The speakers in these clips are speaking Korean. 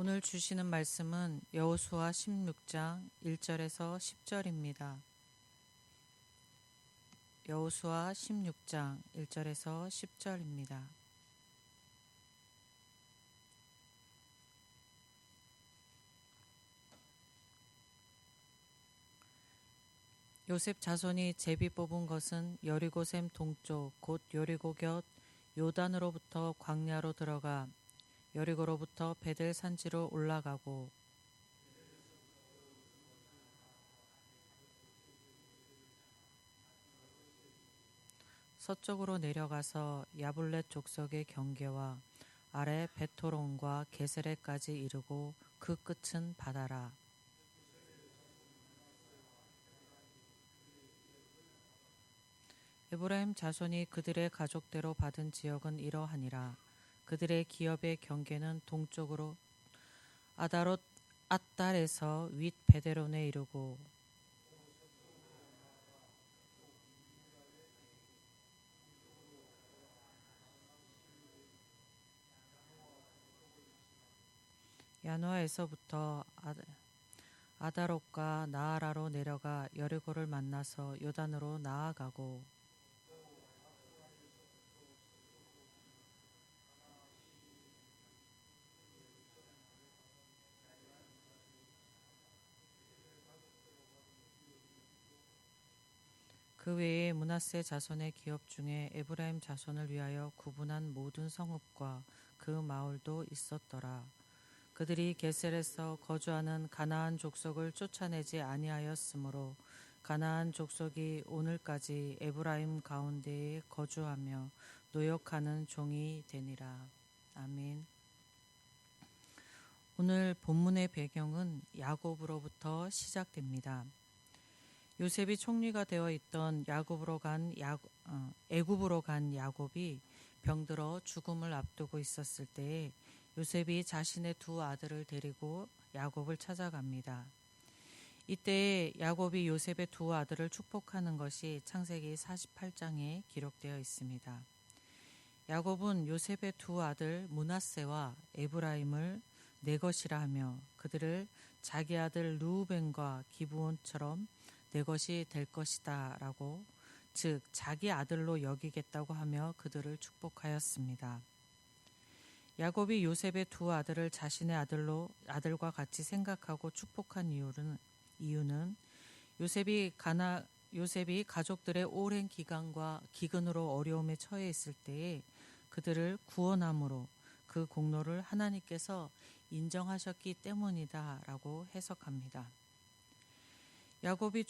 오늘 주시는 말씀은 여호수아 16장 1절에서 10절입니다. 여호수아 16장 1절에서 10절입니다. 요셉 자손이 제비 뽑은 것은 여리고샘 동쪽 곧 여리고 곁 요단으로부터 광야로 들어가 여리고로부터 베델 산지로 올라가고 서쪽으로 내려가서 야블렛 족속의 경계와 아래 베토론과 게세레까지 이르고 그 끝은 바다라. 에브라임 자손이 그들의 가족대로 받은 지역은 이러하니라. 그들의 기업의 경계는 동쪽으로 아다롯 앗달에서 윗 베데론에 이르고 야노아에서부터 아다롯과 나아라로 내려가 여리고를 만나서 요단으로 나아가고 그 외에 므낫세 자손의 기업 중에 에브라임 자손을 위하여 구분한 모든 성읍과 그 마을도 있었더라. 그들이 게셀에서 거주하는 가나안 족속을 쫓아내지 아니하였으므로 가나안 족속이 오늘까지 에브라임 가운데에 거주하며 노역하는 종이 되니라. 아멘. 오늘 본문의 배경은 야곱으로부터 시작됩니다. 요셉이 총리가 되어 있던 애굽으로 간 야곱이 병들어 죽음을 앞두고 있었을 때에 요셉이 자신의 두 아들을 데리고 야곱을 찾아갑니다. 이때 야곱이 요셉의 두 아들을 축복하는 것이 창세기 48장에 기록되어 있습니다. 야곱은 요셉의 두 아들 므낫세와 에브라임을 내 것이라 하며 그들을 자기 아들 르우벤과 기브온처럼 내 것이 될 것이다 라고, 즉 자기 아들로 여기겠다고 하며 그들을 축복하였습니다. 야곱이 요셉의 두 아들을 자신의 아들과 같이 생각하고 축복한 이유는 요셉이 가족들의 오랜 기간과 기근으로 어려움에 처해 있을 때에 그들을 구원함으로 그 공로를 하나님께서 인정하셨기 때문이다 라고 해석합니다. 야곱의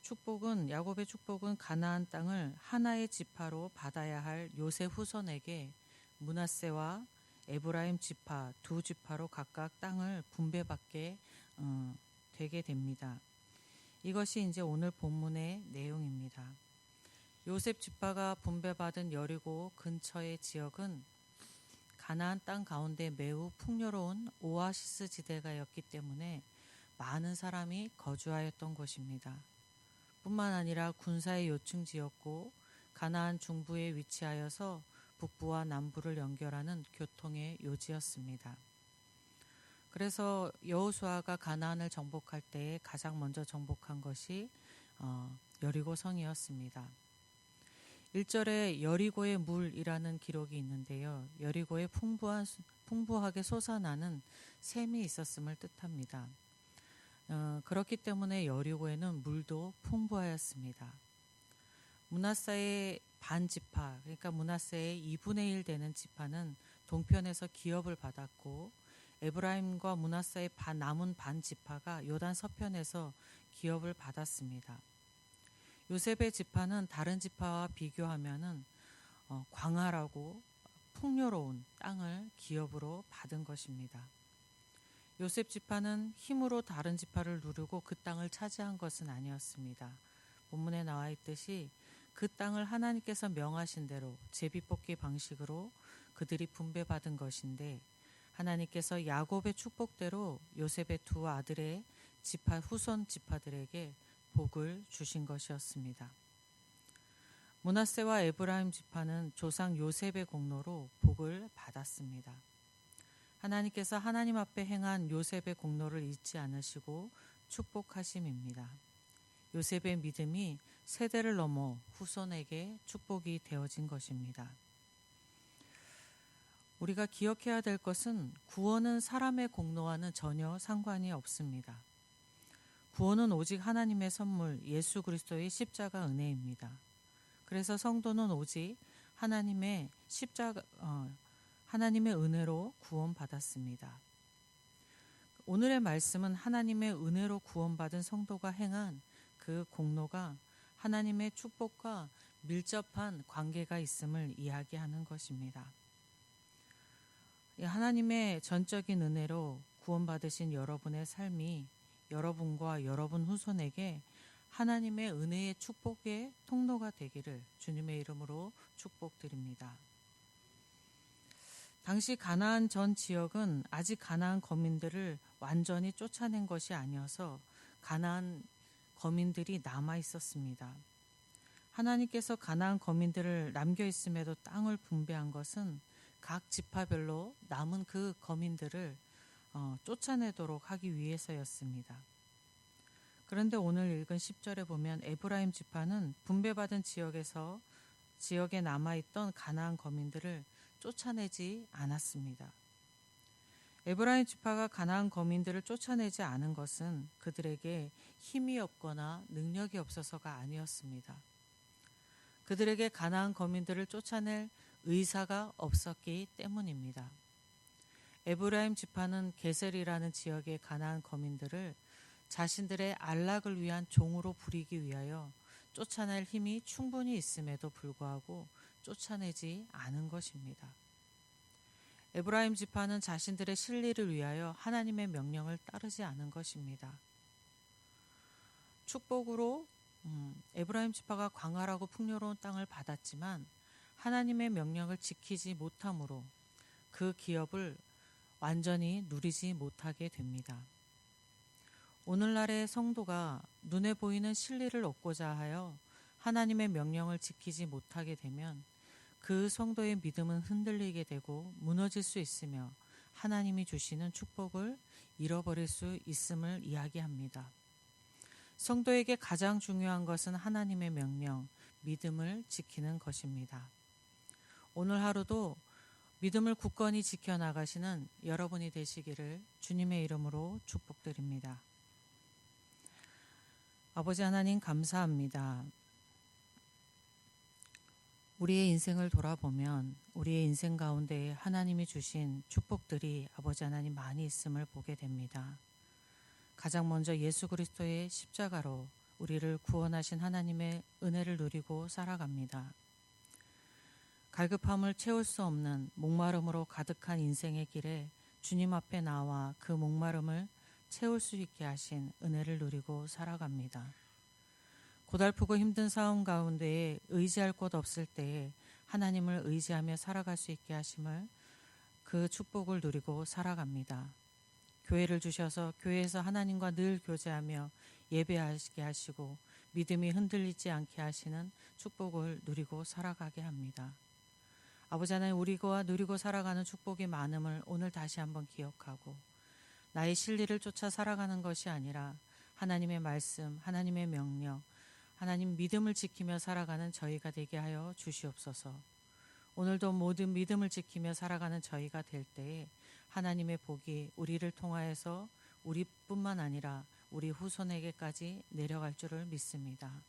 축복은 가나안 땅을 하나의 지파로 받아야 할 요셉 후손에게 므낫세와 에브라임 지파 두 지파로 각각 땅을 분배받게 되게 됩니다. 이것이 이제 오늘 본문의 내용입니다. 요셉 지파가 분배받은 여리고 근처의 지역은 가나안 땅 가운데 매우 풍요로운 오아시스 지대가였기 때문에 많은 사람이 거주하였던 곳입니다. 뿐만 아니라 군사의 요충지였고 가나안 중부에 위치하여서 북부와 남부를 연결하는 교통의 요지였습니다. 그래서 여호수아가 가나안을 정복할 때에 가장 먼저 정복한 것이 여리고 성이었습니다. 1절에 여리고의 물이라는 기록이 있는데요. 여리고에 풍부하게 솟아나는 샘이 있었음을 뜻합니다. 그렇기 때문에 여리고에는 물도 풍부하였습니다. 므낫세의 반지파, 그러니까 므낫세의 2분의 1 되는 지파는 동편에서 기업을 받았고 에브라임과 므낫세의 남은 반지파가 요단 서편에서 기업을 받았습니다. 요셉의 지파는 다른 지파와 비교하면은 광활하고 풍요로운 땅을 기업으로 받은 것입니다. 요셉 지파는 힘으로 다른 지파를 누르고 그 땅을 차지한 것은 아니었습니다. 본문에 나와 있듯이 그 땅을 하나님께서 명하신 대로 제비뽑기 방식으로 그들이 분배받은 것인데 하나님께서 야곱의 축복대로 요셉의 두 아들의 후손 지파들에게 복을 주신 것이었습니다. 므낫세와 에브라임 지파는 조상 요셉의 공로로 복을 받았습니다. 하나님께서 하나님 앞에 행한 요셉의 공로를 잊지 않으시고 축복하심입니다. 요셉의 믿음이 세대를 넘어 후손에게 축복이 되어진 것입니다. 우리가 기억해야 될 것은 구원은 사람의 공로와는 전혀 상관이 없습니다. 구원은 오직 하나님의 선물 예수 그리스도의 십자가 은혜입니다. 그래서 성도는 오직 하나님의 하나님의 은혜로 구원받았습니다. 오늘의 말씀은 하나님의 은혜로 구원받은 성도가 행한 그 공로가 하나님의 축복과 밀접한 관계가 있음을 이야기하는 것입니다. 하나님의 전적인 은혜로 구원받으신 여러분의 삶이 여러분과 여러분 후손에게 하나님의 은혜의 축복의 통로가 되기를 주님의 이름으로 축복드립니다. 당시 가나안 전 지역은 아직 가나안 거민들을 완전히 쫓아낸 것이 아니어서 가나안 거민들이 남아 있었습니다. 하나님께서 가나안 거민들을 남겨 있음에도 땅을 분배한 것은 각 지파별로 남은 그 거민들을 쫓아내도록 하기 위해서였습니다. 그런데 오늘 읽은 10절에 보면 에브라임 지파는 분배받은 지역에 남아있던 가나안 거민들을 쫓아내지 않았습니다. 에브라임 지파가 가나안 거민들을 쫓아내지 않은 것은 그들에게 힘이 없거나 능력이 없어서가 아니었습니다. 그들에게 가나안 거민들을 쫓아낼 의사가 없었기 때문입니다. 에브라임 지파는 게셀이라는 지역의 가나안 거민들을 자신들의 안락을 위한 종으로 부리기 위하여 쫓아낼 힘이 충분히 있음에도 불구하고 쫓아내지 않은 것입니다. 에브라임 지파는 자신들의 실리를 위하여 하나님의 명령을 따르지 않은 것입니다. 축복으로 에브라임 지파가 광활하고 풍요로운 땅을 받았지만 하나님의 명령을 지키지 못함으로 그 기업을 완전히 누리지 못하게 됩니다. 오늘날의 성도가 눈에 보이는 진리를 얻고자 하여 하나님의 명령을 지키지 못하게 되면 그 성도의 믿음은 흔들리게 되고 무너질 수 있으며 하나님이 주시는 축복을 잃어버릴 수 있음을 이야기합니다. 성도에게 가장 중요한 것은 하나님의 명령, 믿음을 지키는 것입니다. 오늘 하루도 믿음을 굳건히 지켜나가시는 여러분이 되시기를 주님의 이름으로 축복드립니다. 아버지 하나님 감사합니다. 우리의 인생을 돌아보면 우리의 인생 가운데 하나님이 주신 축복들이 아버지 하나님 많이 있음을 보게 됩니다. 가장 먼저 예수 그리스도의 십자가로 우리를 구원하신 하나님의 은혜를 누리고 살아갑니다. 갈급함을 채울 수 없는 목마름으로 가득한 인생의 길에 주님 앞에 나와 그 목마름을 채울 수 있게 하신 은혜를 누리고 살아갑니다. 고달프고 힘든 상황 가운데에 의지할 곳 없을 때에 하나님을 의지하며 살아갈 수 있게 하심을 그 축복을 누리고 살아갑니다. 교회를 주셔서 교회에서 하나님과 늘 교제하며 예배하게 하시고 믿음이 흔들리지 않게 하시는 축복을 누리고 살아가게 합니다. 아버지 하나님, 우리가 누리고 살아가는 축복이 많음을 오늘 다시 한번 기억하고 나의 실리를 쫓아 살아가는 것이 아니라 하나님의 말씀, 하나님의 명령, 하나님 믿음을 지키며 살아가는 저희가 되게 하여 주시옵소서. 오늘도 모든 믿음을 지키며 살아가는 저희가 될 때에 하나님의 복이 우리를 통하여서 우리뿐만 아니라 우리 후손에게까지 내려갈 줄을 믿습니다.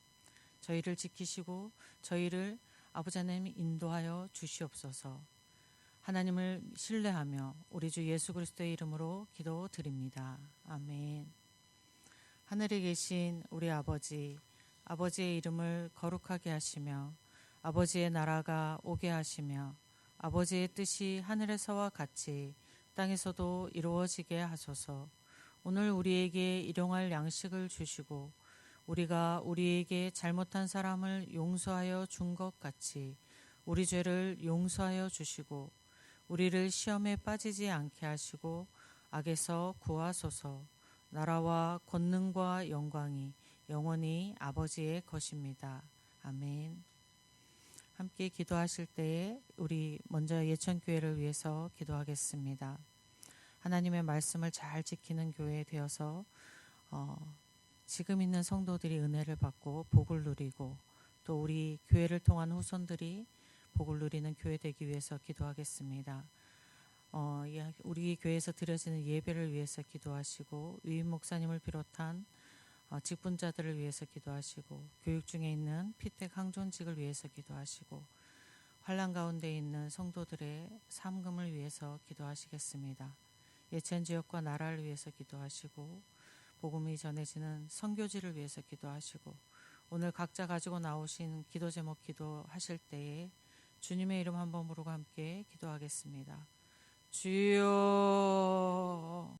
저희를 지키시고 저희를 아버지 하나님 인도하여 주시옵소서. 하나님을 신뢰하며 우리 주 예수 그리스도의 이름으로 기도드립니다. 아멘. 하늘에 계신 우리 아버지, 아버지의 이름을 거룩하게 하시며 아버지의 나라가 오게 하시며 아버지의 뜻이 하늘에서와 같이 땅에서도 이루어지게 하소서. 오늘 우리에게 일용할 양식을 주시고 우리가 우리에게 잘못한 사람을 용서하여 준 것 같이 우리 죄를 용서하여 주시고 우리를 시험에 빠지지 않게 하시고 악에서 구하소서. 나라와 권능과 영광이 영원히 아버지의 것입니다. 아멘. 함께 기도하실 때에 우리 먼저 예천교회를 위해서 기도하겠습니다. 하나님의 말씀을 잘 지키는 교회 되어서 지금 있는 성도들이 은혜를 받고 복을 누리고 또 우리 교회를 통한 후손들이 복을 누리는 교회 되기 위해서 기도하겠습니다. 우리 교회에서 드려지는 예배를 위해서 기도하시고 위임 목사님을 비롯한 직분자들을 위해서 기도하시고 교육 중에 있는 피택 항존직을 위해서 기도하시고 환난 가운데 있는 성도들의 삶금을 위해서 기도하시겠습니다. 예천 지역과 나라를 위해서 기도하시고 복음이 전해지는 선교지를 위해서 기도하시고 오늘 각자 가지고 나오신 기도 제목 기도하실 때에 주님의 이름 한번 부르고 함께 기도하겠습니다. 주여